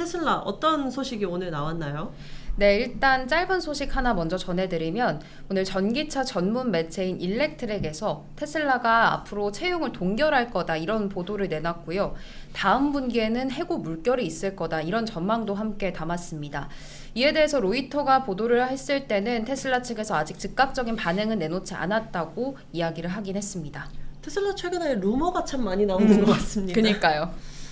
테슬라 어떤 소식이 오늘 나왔나요? 네, 일단 짧은 소식 하나 먼저 전해드리면 오늘 전기차 전문 매체인 일렉트랙에서 테슬라가 앞으로 채용을 동결할 거다 이런 보도를 내놨고요. 다음 분기에는 해고 물결이 있을 거다 이런 전망도 함께 담았습니다. 이에 대해서 로이터가 보도를 했을 때는 테슬라 측에서 아직 즉각적인 반응은 내놓지 않았다고 이야기를 하긴 했습니다. 테슬라 최근에 루머가 참 많이 나오는 것 같습니다. 그니까요.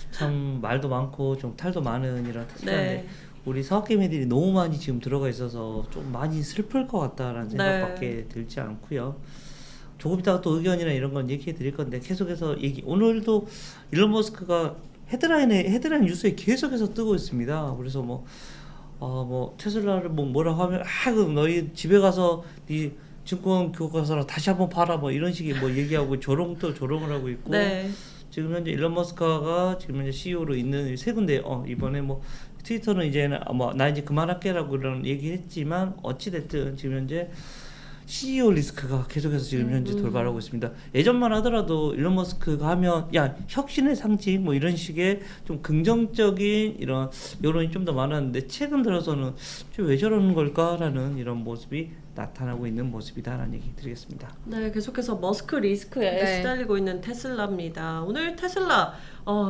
참 말도 많고 좀 탈도 많은 이런 테슬라인데 네. 우리 사업개미들이 너무 많이 지금 들어가 있어서 좀 많이 슬플 것 같다라는 생각밖에 들지 않고요. 조금 이따가 또 의견이나 이런 건 얘기해 드릴 건데 계속해서 오늘도 일론 머스크가 헤드라인 뉴스에 계속해서 뜨고 있습니다. 그래서 뭐 테슬라를 뭐라고 하면 그럼 너희 집에 가서 네 증권 교과서랑 다시 한번 봐라 뭐 이런 식의 뭐 얘기하고 조롱을 하고 있고. 네. 지금 현재 일론 머스크가 지금 현재 CEO로 있는 세 군데 이번에 뭐 트위터는 이제는 나 이제 그만할게라고 그런 얘기했지만 어찌 됐든 지금 현재 CEO 리스크가 계속해서 지금 현재 돌발하고 있습니다. 예전만 하더라도 일론 머스크가 하면 혁신의 상징 뭐 이런 식의 좀 긍정적인 이런 여론이 좀 더 많았는데 최근 들어서는 좀 왜 저러는 걸까라는 이런 모습이 나타나고 있는 모습이다라는 얘기 드리겠습니다. 네, 계속해서 머스크 리스크에 네. 시달리고 있는 테슬라입니다. 오늘 테슬라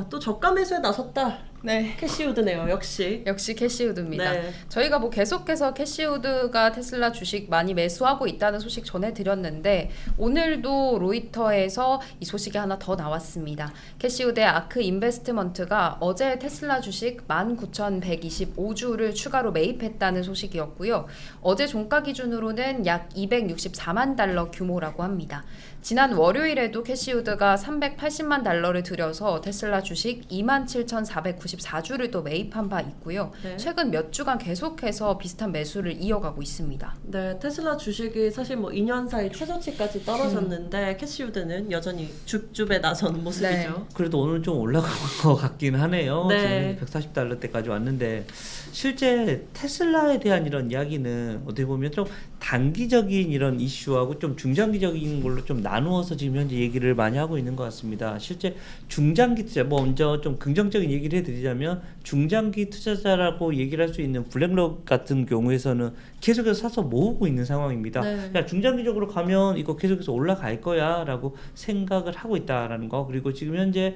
또 저가 매수에 나섰다. 네. 캐시우드네요, 역시. 역시 캐시우드입니다. 네. 저희가 뭐 계속해서 캐시우드가 테슬라 주식 많이 매수하고 있다는 소식 전해드렸는데 오늘도 로이터에서 이 소식이 하나 더 나왔습니다. 캐시우드의 아크 인베스트먼트가 어제 테슬라 주식 19,125주를 추가로 매입했다는 소식이었고요. 어제 종가 기준으로는 약 264만 달러 규모라고 합니다. 지난 월요일에도 캐시우드가 380만 달러를 들여서 테슬라 주식 27,494주를 또 매입한 바 있고요. 네. 최근 몇 주간 계속해서 비슷한 매수를 이어가고 있습니다. 네, 테슬라 주식이 사실 뭐 2년 사이 최저치까지 떨어졌는데 캐시우드는 여전히 줍줍에 나선 모습이죠. 네. 그래도 오늘 좀 올라간 것 같긴 하네요. 네. 지금 140달러대까지 왔는데 실제 테슬라에 대한 이런 이야기는 어떻게 보면 좀 단기적인 이런 이슈하고 좀 중장기적인 걸로 좀 나누어서 지금 현재 얘기를 많이 하고 있는 것 같습니다. 실제 중장기 투자, 먼저 좀 긍정적인 얘기를 해드리자면 중장기 투자자라고 얘기를 할 수 있는 블랙록 같은 경우에서는 계속해서 사서 모으고 있는 상황입니다. 네. 중장기적으로 가면 이거 계속해서 올라갈 거야 라고 생각을 하고 있다라는 거. 그리고 지금 현재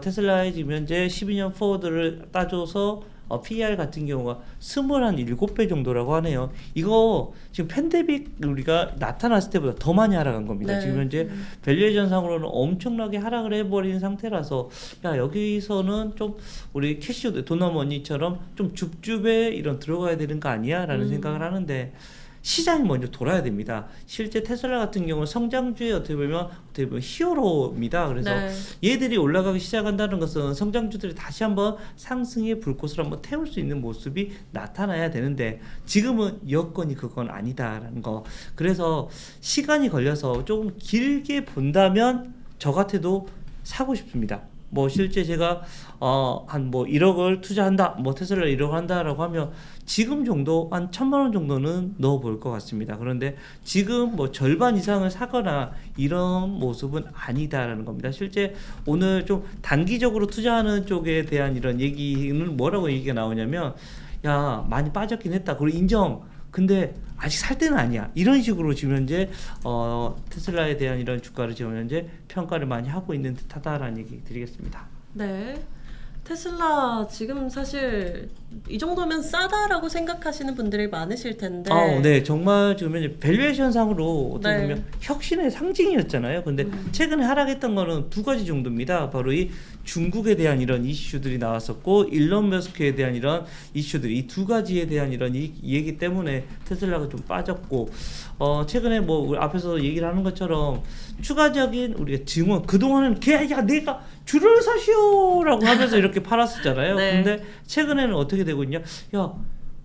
테슬라의 지금 현재 12년 포워드를 따져서 PER 같은 경우가 27배 정도라고 하네요. 이거 지금 팬데믹 우리가 나타났을 때보다 더 많이 하락한 겁니다. 네. 지금 현재 밸류에이션 상으로는 엄청나게 하락을 해버린 상태라서 여기서는 좀 우리 캐시우드 도너머니처럼 좀 줍줍에 이런 들어가야 되는 거 아니야? 라는 생각을 하는데 시장이 먼저 돌아야 됩니다. 실제 테슬라 같은 경우는 성장주의 어떻게 보면 히어로입니다. 그래서 네. 얘들이 올라가기 시작한다는 것은 성장주들이 다시 한번 상승의 불꽃을 한번 태울 수 있는 모습이 나타나야 되는데 지금은 여건이 그건 아니다라는 거. 그래서 시간이 걸려서 조금 길게 본다면 저 같아도 사고 싶습니다. 뭐 실제 제가 한 1억을 투자한다, 테슬라 1억 한다라고 하면 지금 정도 한 1,000만 원 정도는 넣어볼 것 같습니다. 그런데 지금 절반 이상을 사거나 이런 모습은 아니다라는 겁니다. 실제 오늘 좀 단기적으로 투자하는 쪽에 대한 이런 얘기는 뭐라고 얘기가 나오냐면 많이 빠졌긴 했다. 그리고 인정. 근데 아직 살 때는 아니야. 이런 식으로 지금 현재 테슬라에 대한 이런 주가를 지금 현재 평가를 많이 하고 있는 듯하다라는 얘기 드리겠습니다. 네. 테슬라 지금 사실 이 정도면 싸다라고 생각하시는 분들이 많으실 텐데. 네, 정말 지금 현재 밸류에이션 상으로 어떻게 네. 보면 혁신의 상징이었잖아요. 근데 최근에 하락했던 거는 두 가지 정도입니다. 바로 이 중국에 대한 이런 이슈들이 나왔었고 일론 머스크에 대한 이런 이슈들, 이 두 가지에 대한 이런 얘기 때문에 테슬라가 좀 빠졌고 최근에 우리 앞에서 얘기를 하는 것처럼 추가적인 우리가 증원, 그동안은 내가 줄을 사시오라고 하면서 이렇게 팔았었잖아요. 네. 근데 최근에는 어떻게 되고 있냐?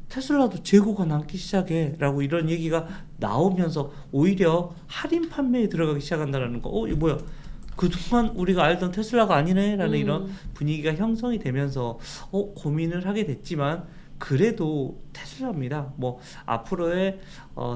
테슬라도 재고가 남기 시작해 라고 이런 얘기가 나오면서 오히려 할인 판매에 들어가기 시작한다는 거. 이거 뭐야? 그동안 우리가 알던 테슬라가 아니네 라는 이런 분위기가 형성이 되면서 고민을 하게 됐지만 그래도 테슬라입니다. 앞으로의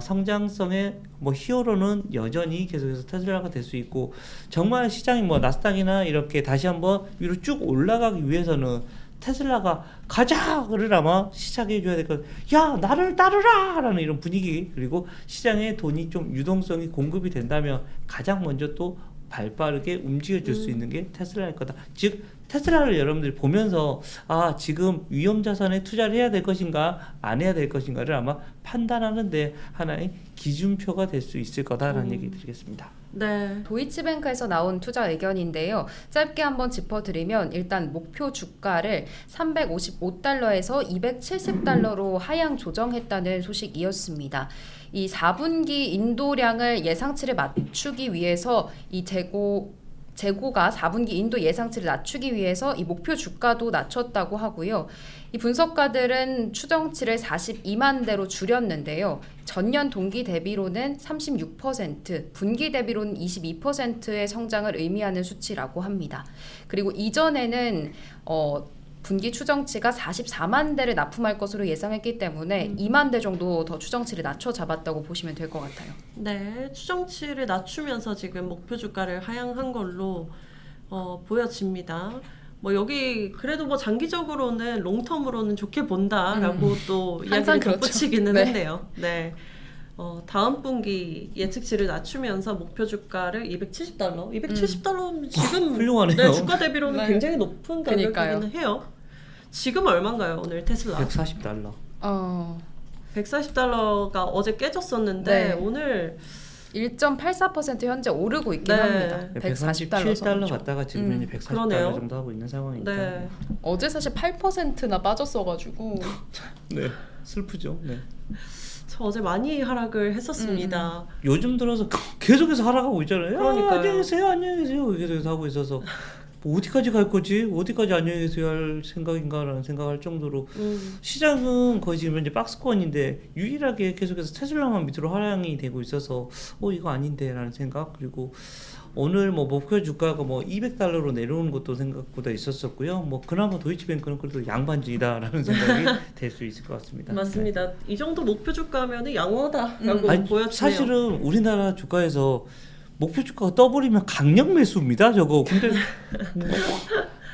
성장성의 히어로는 여전히 계속해서 테슬라가 될 수 있고 정말 시장이 나스닥이나 이렇게 다시 한번 위로 쭉 올라가기 위해서는 테슬라가 가자를 아마 시작해 줘야 될 것 같아요. 야 나를 따르라 라는 이런 분위기, 그리고 시장에 돈이 좀 유동성이 공급이 된다면 가장 먼저 또 발빠르게 움직여줄 수 있는 게 테슬라일 거다. 즉 테슬라를 여러분들이 보면서 아 지금 위험 자산에 투자를 해야 될 것인가 안 해야 될 것인가를 아마 판단하는데 하나의 기준표가 될 수 있을 거다라는 얘기 드리겠습니다. 네. 도이치뱅크에서 나온 투자 의견인데요. 짧게 한번 짚어드리면 일단 목표 주가를 355달러에서 270달러로 하향 조정했다는 소식이었습니다. 이 4분기 인도량을 예상치를 맞추기 위해서 이 재고가 4분기 인도 예상치를 낮추기 위해서 이 목표 주가도 낮췄다고 하고요. 이 분석가들은 추정치를 42만 대로 줄였는데요. 전년 동기 대비로는 36%, 분기 대비로는 22%의 성장을 의미하는 수치라고 합니다. 그리고 이전에는 분기 추정치가 44만 대를 납품할 것으로 예상했기 때문에 2만 대 정도 더 추정치를 낮춰 잡았다고 보시면 될 것 같아요. 네, 추정치를 낮추면서 지금 목표 주가를 하향한 걸로 보여집니다. 뭐 여기 그래도 뭐 장기적으로는 롱텀으로는 좋게 본다라고 또 이야기를 그렇죠. 덧붙이기는 네. 했네요. 네. 다음 분기 예측치를 낮추면서 목표 주가를 270달러. 270달러면 지금 훌륭하네요. 네, 주가 대비로는 네. 굉장히 높은 그러니까요. 가격이기는 해요. 지금 얼마인가요, 오늘 테슬라? 140달러. 140달러가 어제 깨졌었는데 네. 오늘 1.84% 현재 오르고 있긴 네. 합니다. 140달러 137달러 갔다가 지금 이제 140달러 그러네요. 정도 하고 있는 상황이니까. 네. 어제 사실 8%나 빠졌어가지고 네. 슬프죠. 네. 저 어제 많이 하락을 했었습니다. 요즘 들어서 계속해서 하락하고 있잖아요. 그러니까요. 안녕히 계세요, 안녕히 계세요. 계속해서 하고 있어서 뭐 어디까지 갈 거지? 어디까지 안녕히 계세요 할 생각인가라는 생각할 정도로 시장은 거의 지금 현재 박스권인데 유일하게 계속해서 테슬라만 밑으로 하향이 되고 있어서 이거 아닌데라는 생각, 그리고 오늘 뭐 목표 주가가 뭐 200달러로 내려오는 것도 생각보다 있었었고요. 뭐 그나마 도이치뱅크는 그래도 양반지다라는 생각이 될 수 있을 것 같습니다. 맞습니다. 이 정도 목표 주가면은 양호하다라고 아니, 보여지네요. 사실은 우리나라 주가에서 목표 주가가 떠버리면 강력 매수입니다. 저거. 근데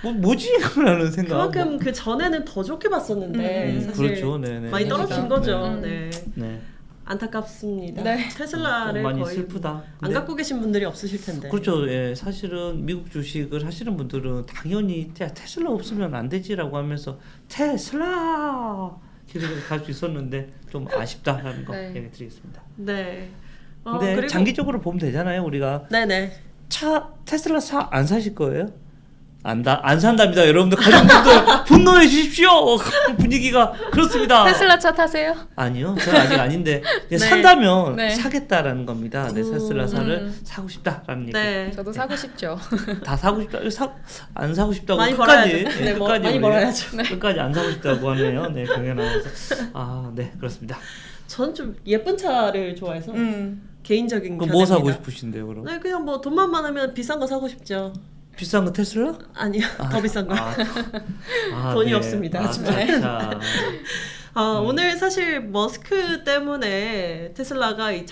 뭐지? 라는 생각. 그만큼 그 전에는 더 좋게 봤었는데 사실 그렇죠. 네네. 많이 떨어진 그러니까. 거죠. 네. 네. 네. 안타깝습니다. 네. 테슬라를 많이 거의 슬프다. 안 갖고 계신 분들이 없으실 텐데. 그렇죠. 예, 사실은 미국 주식을 하시는 분들은 당연히 테슬라 없으면 안 되지라고 하면서 테슬라 계속 갈 수 있었는데 좀 아쉽다라는 거 네. 얘기 드리겠습니다. 네. 근데 그리고 장기적으로 보면 되잖아요. 우리가 네네. 테슬라 안 사실 거예요? 안 산답니다. 여러분들 가족분들 분노해 주십시오. 분위기가 그렇습니다. 테슬라 차 타세요? 아니요, 저는 아직 아닌데 네. 산다면 네. 사겠다라는 겁니다. 네, 테슬라사를 사고 싶다라는 얘기. 네. 저도 사고 싶죠. 다 사고 싶다. 안 사고 싶다고 많이 끝까지. 벌어야죠. 네, 끝까지 많이 우리 벌어야죠. 끝까지 안 사고 싶다고 하네요. 네, 경연하면서 네, 그렇습니다. 전 좀 예쁜 차를 좋아해서 개인적인 그럼 뭐 사고 견해입니다. 싶으신데요, 그럼? 네, 그냥 뭐 돈만 많으면 비싼 거 사고 싶죠. 비싼 거 테슬라? 아니요, 더 비싼 거. 돈이 없습니다. 자, 오늘 사실 머스크 때문에 테슬라가 이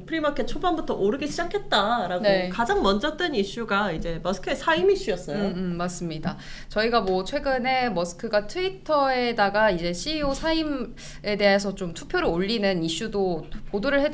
프리마켓 초반부터 오르기 시작했다라고 네. 가장 먼저 뜬 이슈가 이제 머스크의 사임 이슈였어요. 맞습니다. 저희가 뭐 최근에 머스크가 트위터에다가 이제 CEO 사임에 대해서 좀 투표를 올리는 이슈도 보도를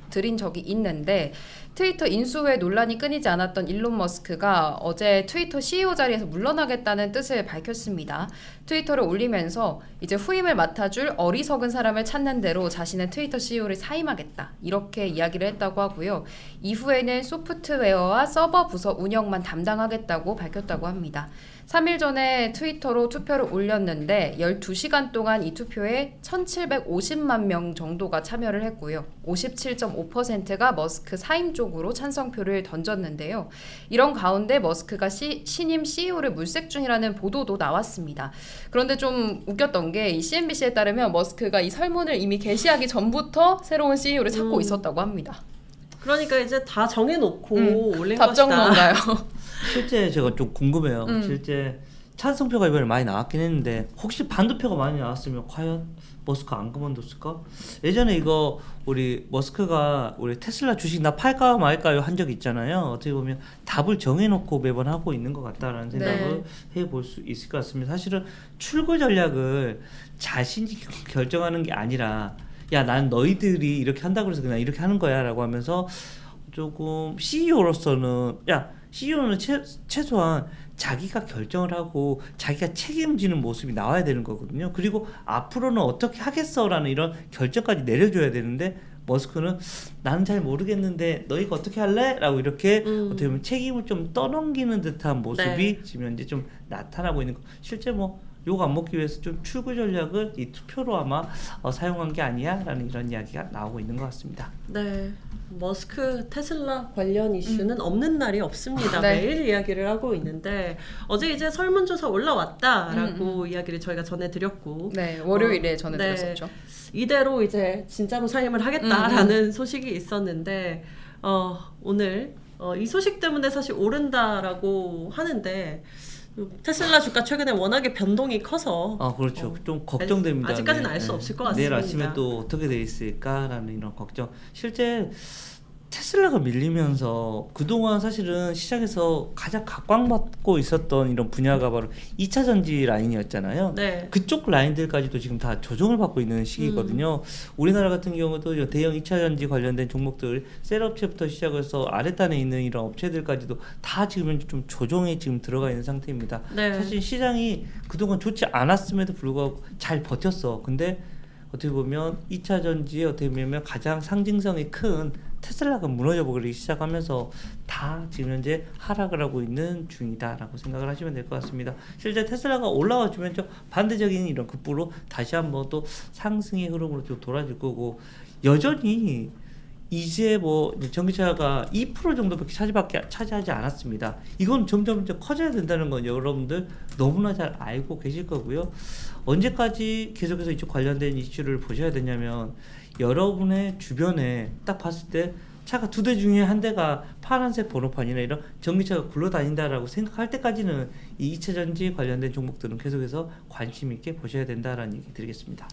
드린 적이 있는데, 트위터 인수 후에 논란이 끊이지 않았던 일론 머스크가 어제 트위터 CEO 자리에서 물러나겠다는 뜻을 밝혔습니다. 트위터를 올리면서 이제 후임을 맡아줄 어리석은 사람을 찾는 대로 자신의 트위터 CEO를 사임하겠다, 이렇게 이야기를 했다고 하고요. 이후에는 소프트웨어와 서버 부서 운영만 담당하겠다고 밝혔다고 합니다. 3일 전에 트위터로 투표를 올렸는데 12시간 동안 이 투표에 1750만 명 정도가 참여를 했고요. 57.5%가 머스크 사임 쪽으로 찬성표를 던졌는데요. 이런 가운데 머스크가 신임 CEO를 물색 중이라는 보도도 나왔습니다. 그런데 좀 웃겼던 게 이 CNBC에 따르면 머스크가 이 설문을 이미 개시하기 전부터 새로운 CEO를 찾고 있었다고 합니다. 그러니까 이제 다 정해놓고 올린 답정 것이다. 뭔가요? 실제 제가 좀 궁금해요. 실제 찬성표가 이번에 많이 나왔긴 했는데 혹시 반대표가 많이 나왔으면 과연 머스크 안 그만뒀을까? 예전에 이거 우리 머스크가 우리 테슬라 주식 나 팔까 말까요 한 적 있잖아요. 어떻게 보면 답을 정해놓고 매번 하고 있는 것 같다라는 생각을 해볼 수 있을 것 같습니다. 사실은 출구 전략을 자신이 결정하는 게 아니라 야, 난 너희들이 이렇게 한다고 해서 그냥 이렇게 하는 거야 라고 하면서 조금 CEO로서는 CEO는 최소한 자기가 결정을 하고 자기가 책임지는 모습이 나와야 되는 거거든요. 그리고 앞으로는 어떻게 하겠어라는 이런 결정까지 내려줘야 되는데 머스크는 나는 잘 모르겠는데 너희가 어떻게 할래? 라고 이렇게 어떻게 보면 책임을 좀 떠넘기는 듯한 모습이 지금 현재 좀 나타나고 있는 거. 실제 뭐 욕 안 먹기 위해서 좀 출구 전략을 이 투표로 아마 사용한 게 아니야 라는 이런 이야기가 나오고 있는 것 같습니다. 네, 머스크 테슬라 관련 이슈는 없는 날이 없습니다. 네. 매일 이야기를 하고 있는데 어제 이제 설문조사 올라왔다라고 이야기를 저희가 전해드렸고 네, 월요일에 전해드렸었죠. 이대로 이제 진짜로 사임을 하겠다라는 소식이 있었는데 오늘 이 소식 때문에 사실 오른다라고 하는데 테슬라 주가 최근에 워낙에 변동이 커서 그렇죠. 좀 걱정됩니다. 아직까지는 알 수 없을 것 같습니다. 내일 아침에 또 어떻게 돼 있을까라는 이런 걱정. 실제 테슬라가 밀리면서 그동안 사실은 시장에서 가장 각광받고 있었던 이런 분야가 바로 2차 전지 라인이었잖아요. 네. 그쪽 라인들까지도 지금 다 조정을 받고 있는 시기거든요. 우리나라 같은 경우도 대형 2차 전지 관련된 종목들 셀업체부터 시작해서 아래단에 있는 이런 업체들까지도 다 지금 좀 조정에 지금 들어가 있는 상태입니다. 네. 사실 시장이 그동안 좋지 않았음에도 불구하고 잘 버텼어. 근데 어떻게 보면 2차 전지에 어떻게 보면 가장 상징성이 큰 테슬라가 무너져 버리기 시작하면서 다 지금 현재 하락을 하고 있는 중이다라고 생각을 하시면 될 것 같습니다. 실제 테슬라가 올라와 주면 좀 반대적인 이런 급부로 다시 한번 또 상승의 흐름으로 좀 돌아질 거고 여전히 이제 뭐 전기차가 2% 정도밖에 차지하지 않았습니다. 이건 점점 커져야 된다는 건 여러분들 너무나 잘 알고 계실 거고요. 언제까지 계속해서 이쪽 관련된 이슈를 보셔야 되냐면 여러분의 주변에 딱 봤을 때 차가 2대 중에 한 대가 파란색 번호판이나 이런 전기차가 굴러다닌다라고 생각할 때까지는 이 2차 전지 관련된 종목들은 계속해서 관심 있게 보셔야 된다라는 얘기 드리겠습니다.